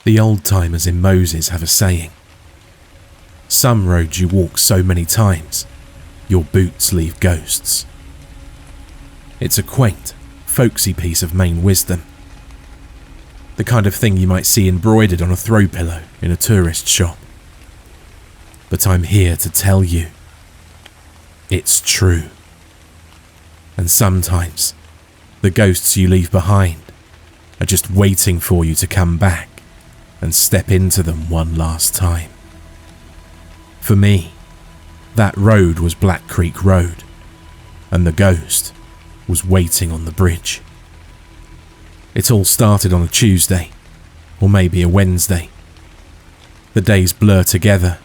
The old-timers in Moses have a saying: some roads you walk so many times, your boots leave ghosts. It's a quaint, folksy piece of Maine wisdom. The kind of thing you might see embroidered on a throw pillow in a tourist shop. But I'm here to tell you, it's true. And sometimes, the ghosts you leave behind are just waiting for you to come back and step into them one last time. For me, that road was Black Creek Road, and the ghost was waiting on the bridge. It all started on a Tuesday, or maybe a Wednesday. The days blur together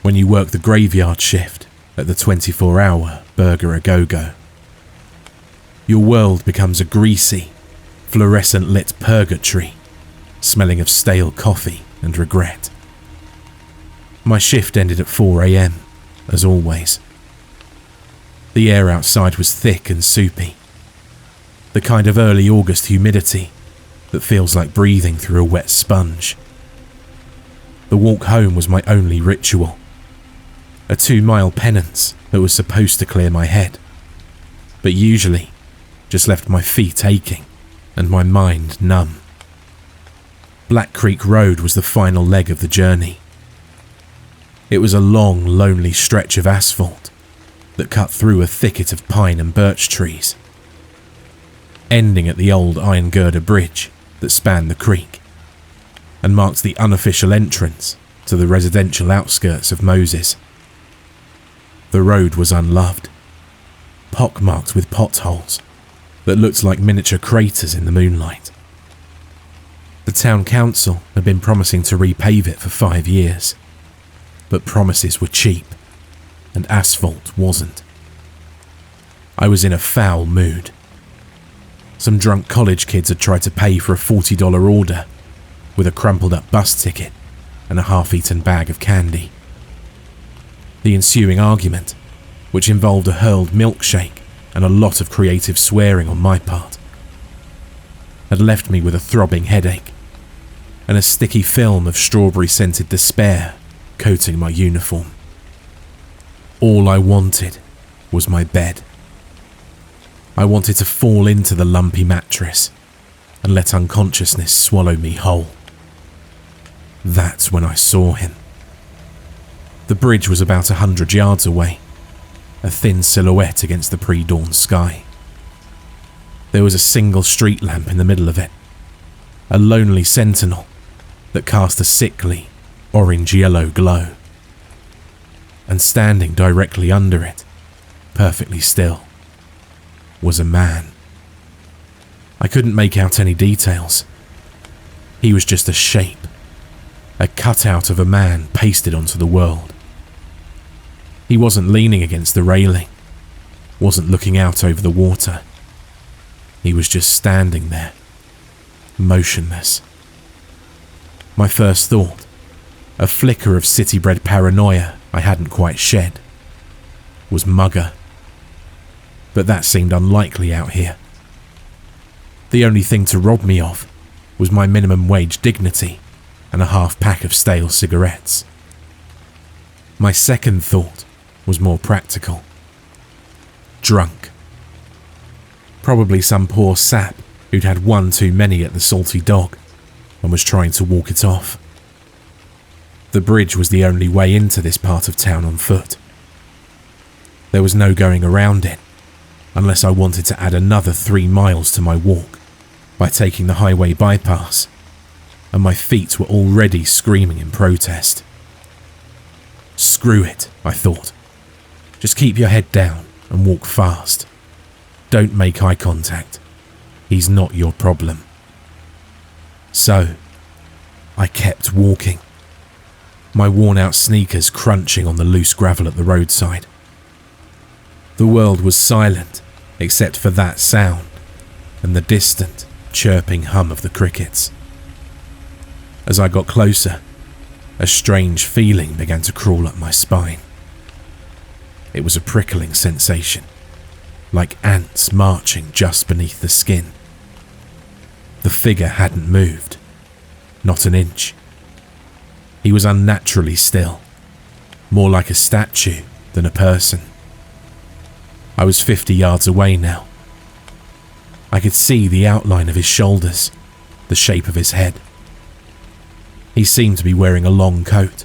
when you work the graveyard shift at the 24-hour Burger A Go-Go. Your world becomes a greasy, fluorescent-lit purgatory, smelling of stale coffee and regret. My shift ended at 4 a.m, as always. The air outside was thick and soupy, the kind of early August humidity that feels like breathing through a wet sponge. The walk home was my only ritual, a 2-mile penance that was supposed to clear my head, but usually just left my feet aching and my mind numb. Black Creek Road was the final leg of the journey. It was a long, lonely stretch of asphalt that cut through a thicket of pine and birch trees, ending at the old iron girder bridge that spanned the creek and marked the unofficial entrance to the residential outskirts of Moses. The road was unloved, pockmarked with potholes that looked like miniature craters in the moonlight. The town council had been promising to repave it for 5 years, but promises were cheap, and asphalt wasn't. I was in a foul mood. Some drunk college kids had tried to pay for a $40 order with a crumpled up bus ticket and a half-eaten bag of candy. The ensuing argument, which involved a hurled milkshake and a lot of creative swearing on my part, had left me with a throbbing headache and a sticky film of strawberry-scented despair coating my uniform. All I wanted was my bed. I wanted to fall into the lumpy mattress and let unconsciousness swallow me whole. That's when I saw him. The bridge was about 100 yards away, a thin silhouette against the pre-dawn sky. There was a single street lamp in the middle of it, a lonely sentinel that cast a sickly, orange-yellow glow. And standing directly under it, perfectly still, was a man. I couldn't make out any details. He was just a shape, a cutout of a man pasted onto the world. He wasn't leaning against the railing, wasn't looking out over the water. He was just standing there, motionless. My first thought, a flicker of city-bred paranoia I hadn't quite shed, was mugger. But that seemed unlikely out here. The only thing to rob me of was my minimum wage dignity and a half-pack of stale cigarettes. My second thought was more practical. Drunk. Probably some poor sap who'd had one too many at the Salty Dog and was trying to walk it off. The bridge was the only way into this part of town on foot. There was no going around it, unless I wanted to add another 3 miles to my walk by taking the highway bypass, and my feet were already screaming in protest. Screw it, I thought. Just keep your head down and walk fast. Don't make eye contact. He's not your problem. So, I kept walking, my worn-out sneakers crunching on the loose gravel at the roadside. The world was silent except for that sound and the distant, chirping hum of the crickets. As I got closer, a strange feeling began to crawl up my spine. It was a prickling sensation, like ants marching just beneath the skin. The figure hadn't moved, not an inch. He was unnaturally still, more like a statue than a person. I was 50 yards away now. I could see the outline of his shoulders, the shape of his head. He seemed to be wearing a long coat,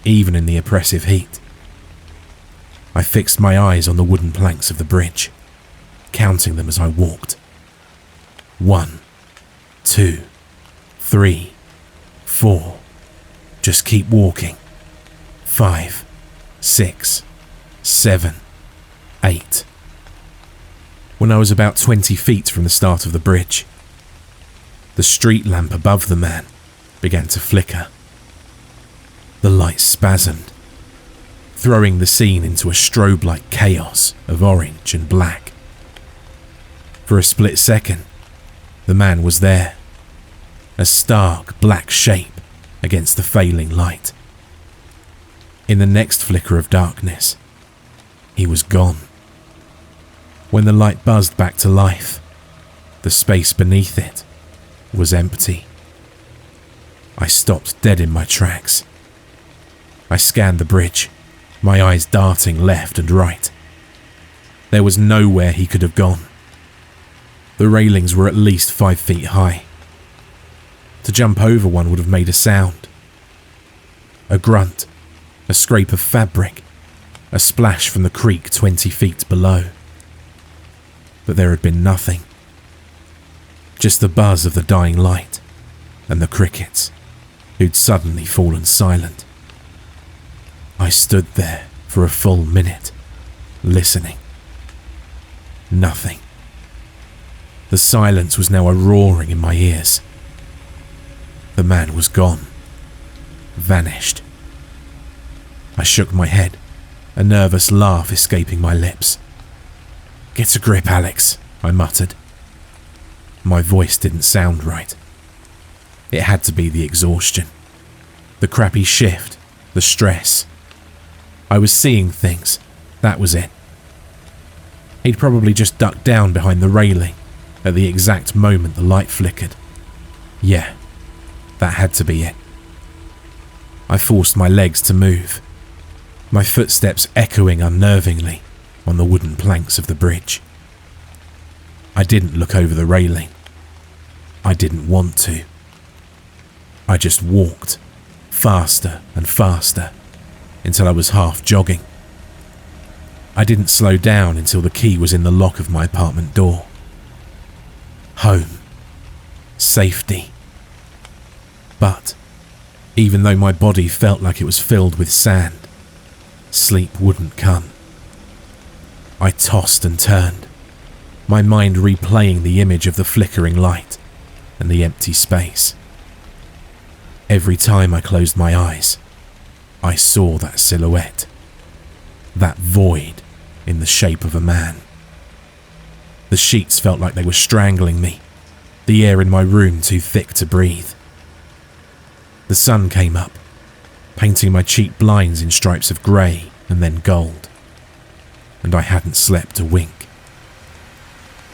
even in the oppressive heat. I fixed my eyes on the wooden planks of the bridge, counting them as I walked. 1, 2, 3, 4. Just keep walking. 5, 6, 7, 8. When I was about 20 feet from the start of the bridge, the street lamp above the man began to flicker. The light spasmed, throwing the scene into a strobe-like chaos of orange and black. For a split second, the man was there, a stark black shape against the failing light. In the next flicker of darkness, he was gone. When the light buzzed back to life, the space beneath it was empty. I stopped dead in my tracks. I scanned the bridge, my eyes darting left and right. There was nowhere he could have gone. The railings were at least 5 feet high. To jump over one would have made a sound. A grunt, a scrape of fabric, a splash from the creek 20 feet below. But there had been nothing. Just the buzz of the dying light and the crickets, who'd suddenly fallen silent. I stood there for a full minute, listening. Nothing. The silence was now a roaring in my ears. The man was gone. Vanished. I shook my head, a nervous laugh escaping my lips. "Get a grip, Alex," I muttered. My voice didn't sound right. It had to be the exhaustion. The crappy shift, the stress. I was seeing things, that was it. He'd probably just ducked down behind the railing at the exact moment the light flickered. Yeah, that had to be it. I forced my legs to move, my footsteps echoing unnervingly on the wooden planks of the bridge. I didn't look over the railing. I didn't want to. I just walked, faster and faster, until I was half jogging. I didn't slow down until the key was in the lock of my apartment door. Home. Safety. But, even though my body felt like it was filled with sand, sleep wouldn't come. I tossed and turned, my mind replaying the image of the flickering light and the empty space. Every time I closed my eyes, I saw that silhouette, that void in the shape of a man. The sheets felt like they were strangling me, the air in my room too thick to breathe. The sun came up, painting my cheap blinds in stripes of grey and then gold, and I hadn't slept a wink.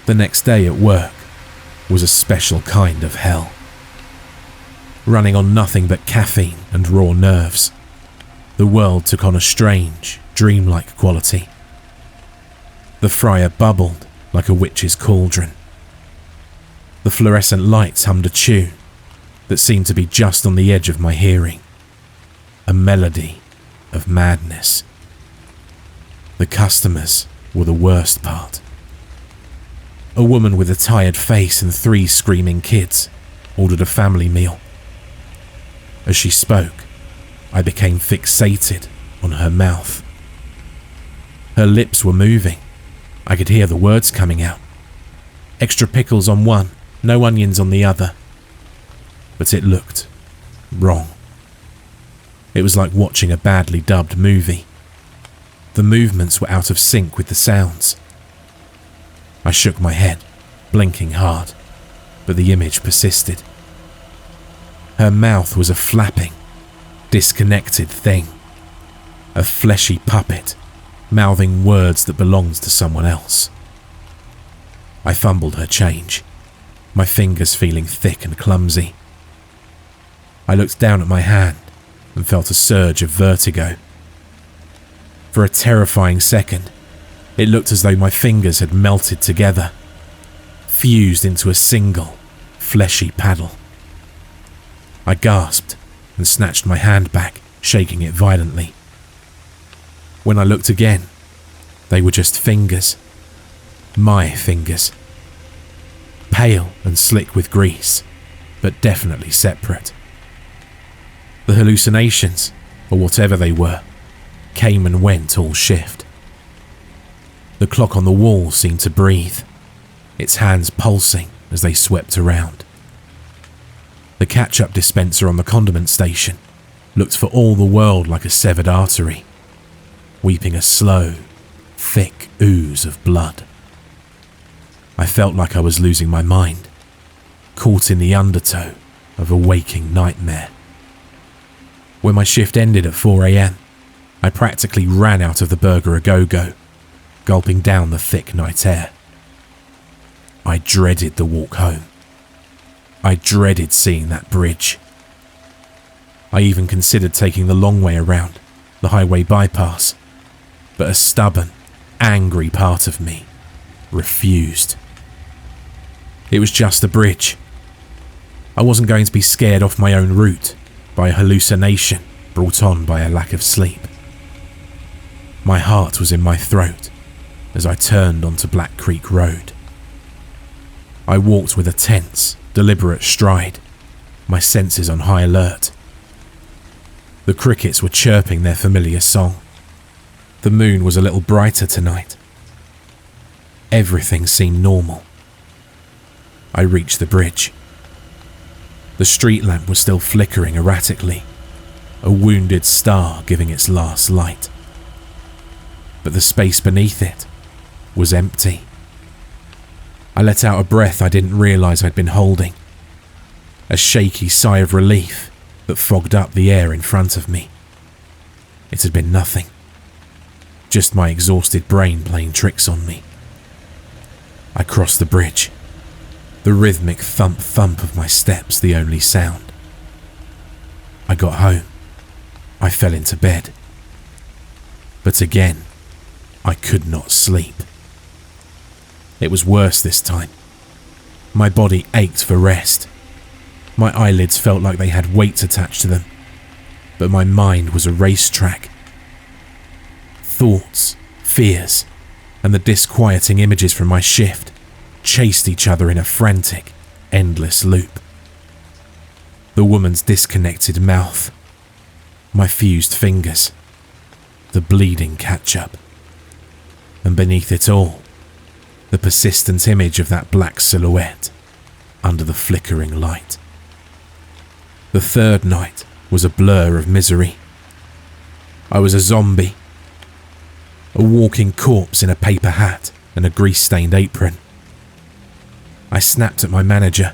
The next day at work was a special kind of hell. Running on nothing but caffeine and raw nerves, the world took on a strange, dreamlike quality. The fryer bubbled like a witch's cauldron. The fluorescent lights hummed a tune that seemed to be just on the edge of my hearing, a melody of madness. The customers were the worst part. A woman with a tired face and 3 screaming kids ordered a family meal. As she spoke, I became fixated on her mouth. Her lips were moving. I could hear the words coming out. Extra pickles on one, no onions on the other. But it looked wrong. It was like watching a badly dubbed movie. The movements were out of sync with the sounds. I shook my head, blinking hard, but the image persisted. Her mouth was a flapping, disconnected thing, a fleshy puppet, mouthing words that belonged to someone else. I fumbled her change, my fingers feeling thick and clumsy. I looked down at my hand and felt a surge of vertigo. For a terrifying second, it looked as though my fingers had melted together, fused into a single, fleshy paddle. I gasped and snatched my hand back, shaking it violently. When I looked again, they were just fingers. My fingers. Pale and slick with grease, but definitely separate. The hallucinations, or whatever they were, came and went all shift. The clock on the wall seemed to breathe, its hands pulsing as they swept around. The ketchup dispenser on the condiment station looked for all the world like a severed artery, weeping a slow, thick ooze of blood. I felt like I was losing my mind, caught in the undertow of a waking nightmare. When my shift ended at 4 a.m, I practically ran out of the Burger A Go-Go, gulping down the thick night air. I dreaded the walk home. I dreaded seeing that bridge. I even considered taking the long way around, the highway bypass, but a stubborn, angry part of me refused. It was just a bridge. I wasn't going to be scared off my own route by a hallucination brought on by a lack of sleep. My heart was in my throat as I turned onto Black Creek Road. I walked with a tense, deliberate stride, my senses on high alert. The crickets were chirping their familiar song. The moon was a little brighter tonight. Everything seemed normal. I reached the bridge. The street lamp was still flickering erratically, a wounded star giving its last light. But the space beneath it was empty. I let out a breath I didn't realize I'd been holding, a shaky sigh of relief that fogged up the air in front of me. It had been nothing, just my exhausted brain playing tricks on me. I crossed the bridge, the rhythmic thump-thump of my steps the only sound. I got home. I fell into bed. But again, I could not sleep. It was worse this time. My body ached for rest. My eyelids felt like they had weights attached to them, but my mind was a racetrack. Thoughts, fears, and the disquieting images from my shift chased each other in a frantic, endless loop. The woman's disconnected mouth, my fused fingers, the bleeding ketchup, and beneath it all, the persistent image of that black silhouette under the flickering light. The third night was a blur of misery. I was a zombie, a walking corpse in a paper hat and a grease-stained apron. I snapped at my manager,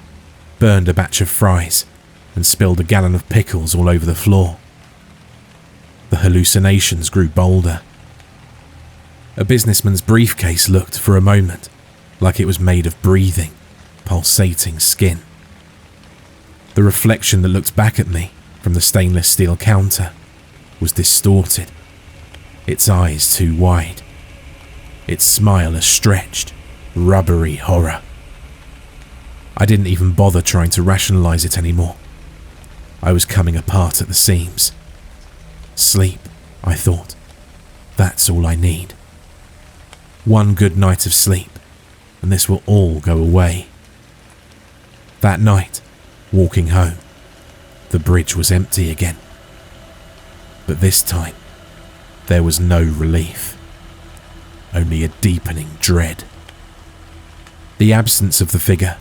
burned a batch of fries, and spilled a gallon of pickles all over the floor. The hallucinations grew bolder. A businessman's briefcase looked, for a moment, like it was made of breathing, pulsating skin. The reflection that looked back at me from the stainless steel counter was distorted, its eyes too wide, its smile a stretched, rubbery horror. I didn't even bother trying to rationalize it anymore. I was coming apart at the seams. Sleep, I thought. That's all I need. One good night of sleep, and this will all go away. That night, walking home, the bridge was empty again. But this time, there was no relief, only a deepening dread. The absence of the figure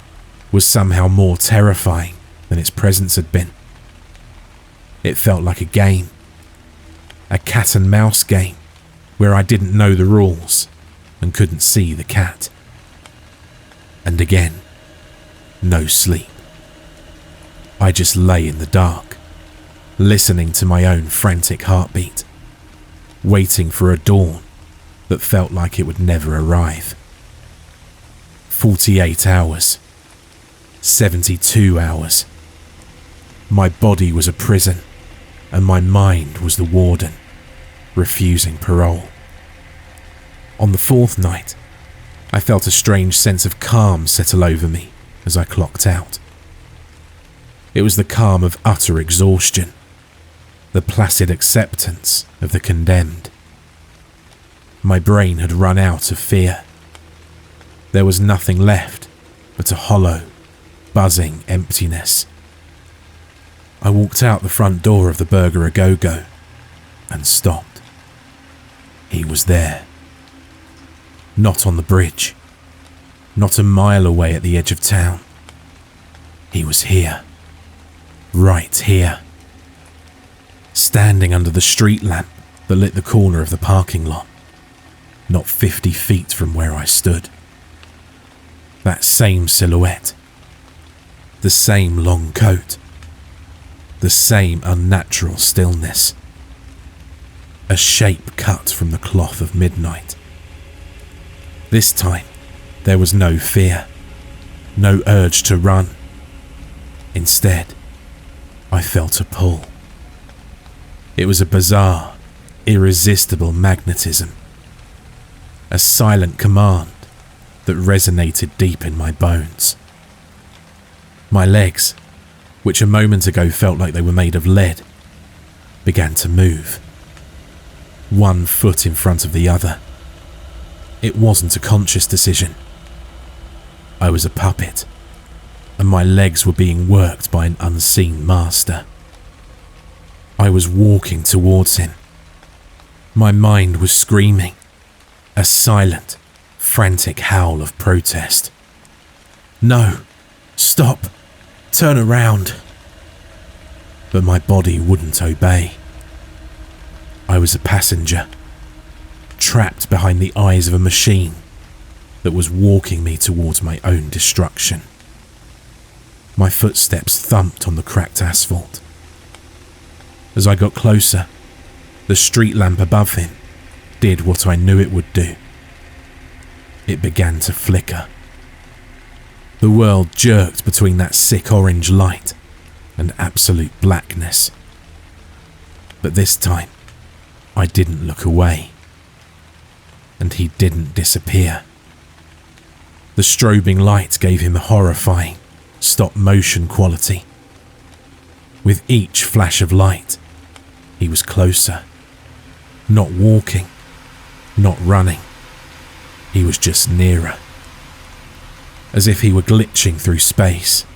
was somehow more terrifying than its presence had been. It felt like a game, a cat and mouse game where I didn't know the rules and couldn't see the cat. And again, no sleep. I just lay in the dark, listening to my own frantic heartbeat, waiting for a dawn that felt like it would never arrive. 48 hours. 72 hours. My body was a prison, and my mind was the warden, refusing parole. On the fourth night, I felt a strange sense of calm settle over me as I clocked out. It was the calm of utter exhaustion, the placid acceptance of the condemned. My brain had run out of fear. There was nothing left but a hollow, buzzing emptiness. I walked out the front door of the Burger A Go-Go and stopped. He was there. Not on the bridge. Not a mile away at the edge of town. He was here. Right here. Standing under the street lamp that lit the corner of the parking lot. Not 50 feet from where I stood. That same silhouette. The same long coat. The same unnatural stillness. A shape cut from the cloth of midnight. This time, there was no fear, no urge to run. Instead, I felt a pull. It was a bizarre, irresistible magnetism. A silent command that resonated deep in my bones. My legs, which a moment ago felt like they were made of lead, began to move. One foot in front of the other. It wasn't a conscious decision. I was a puppet, and my legs were being worked by an unseen master. I was walking towards him. My mind was screaming, a silent, frantic howl of protest. No! Stop! Turn around! But my body wouldn't obey. I was a passenger, trapped behind the eyes of a machine that was walking me towards my own destruction. My footsteps thumped on the cracked asphalt. As I got closer, the street lamp above him did what I knew it would do. It began to flicker. The world jerked between that sick orange light and absolute blackness. But this time, I didn't look away. And he didn't disappear. The strobing light gave him a horrifying, stop-motion quality. With each flash of light, he was closer. Not walking, not running. He was just nearer. As if he were glitching through space,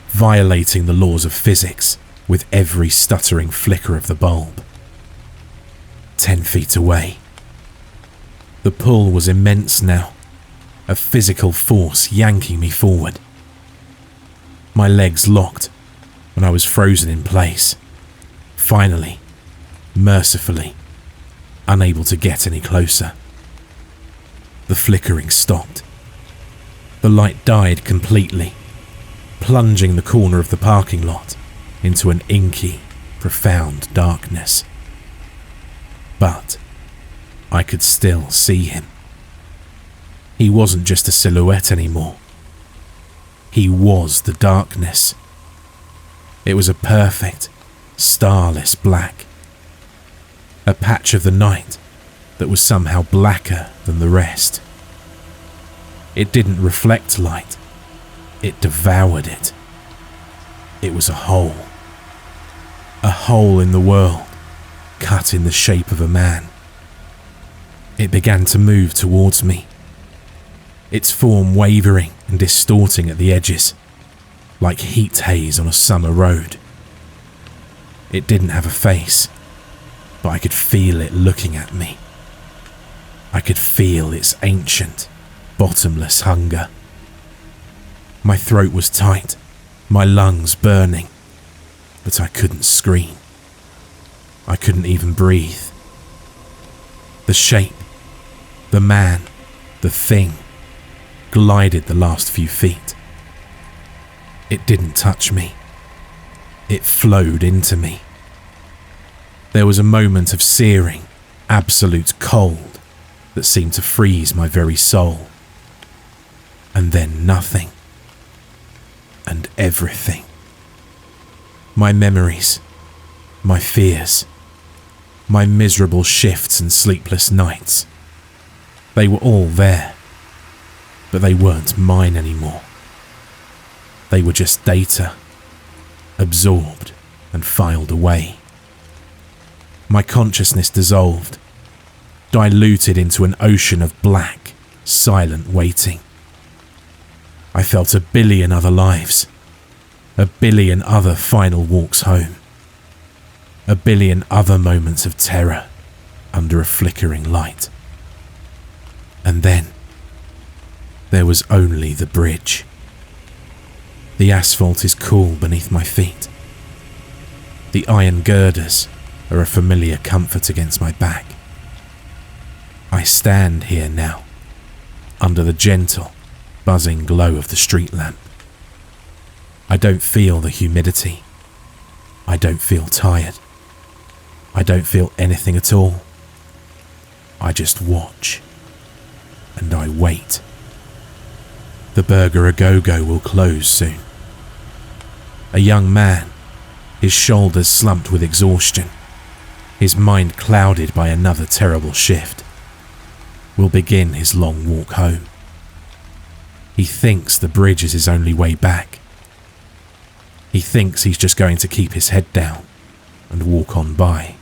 violating the laws of physics with every stuttering flicker of the bulb. 10 feet away. The pull was immense now, a physical force yanking me forward. My legs locked, and I was frozen in place. Finally, mercifully, unable to get any closer. The flickering stopped. The light died completely, plunging the corner of the parking lot into an inky, profound darkness. But I could still see him. He wasn't just a silhouette anymore. He was the darkness. It was a perfect, starless black. A patch of the night that was somehow blacker than the rest. It didn't reflect light. It devoured it. It was a hole. A hole in the world, cut in the shape of a man. It began to move towards me, its form wavering and distorting at the edges, like heat haze on a summer road. It didn't have a face, but I could feel it looking at me. I could feel its ancient, bottomless hunger. My throat was tight, my lungs burning, but I couldn't scream. I couldn't even breathe. The shape, the man, the thing, glided the last few feet. It didn't touch me. It flowed into me. There was a moment of searing, absolute cold that seemed to freeze my very soul. And then nothing. And everything. My memories, my fears, my miserable shifts and sleepless nights. They were all there, but they weren't mine anymore. They were just data, absorbed and filed away. My consciousness dissolved, diluted into an ocean of black, silent waiting. I felt a billion other lives, a billion other final walks home, a billion other moments of terror under a flickering light. And then there was only the bridge. The asphalt is cool beneath my feet. The iron girders are a familiar comfort against my back. I stand here now, under the gentle, buzzing glow of the street lamp. I don't feel the humidity. I don't feel tired. I don't feel anything at all. I just watch. And I wait. The Burger A Go-Go will close soon. A young man, his shoulders slumped with exhaustion, his mind clouded by another terrible shift, will begin his long walk home. He thinks the bridge is his only way back. He thinks he's just going to keep his head down and walk on by.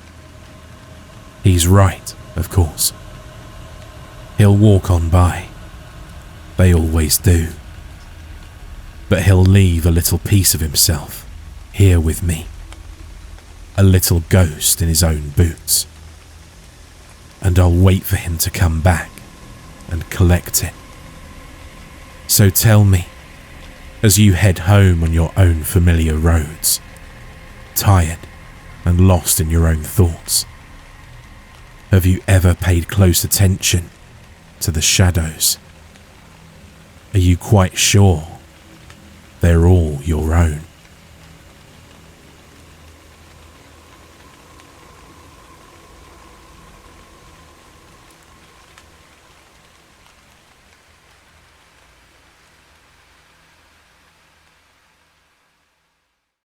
He's right, of course. He'll walk on by. They always do. But he'll leave a little piece of himself here with me. A little ghost in his own boots. And I'll wait for him to come back and collect it. So tell me, as you head home on your own familiar roads, tired and lost in your own thoughts, have you ever paid close attention to the shadows? Are you quite sure they're all your own?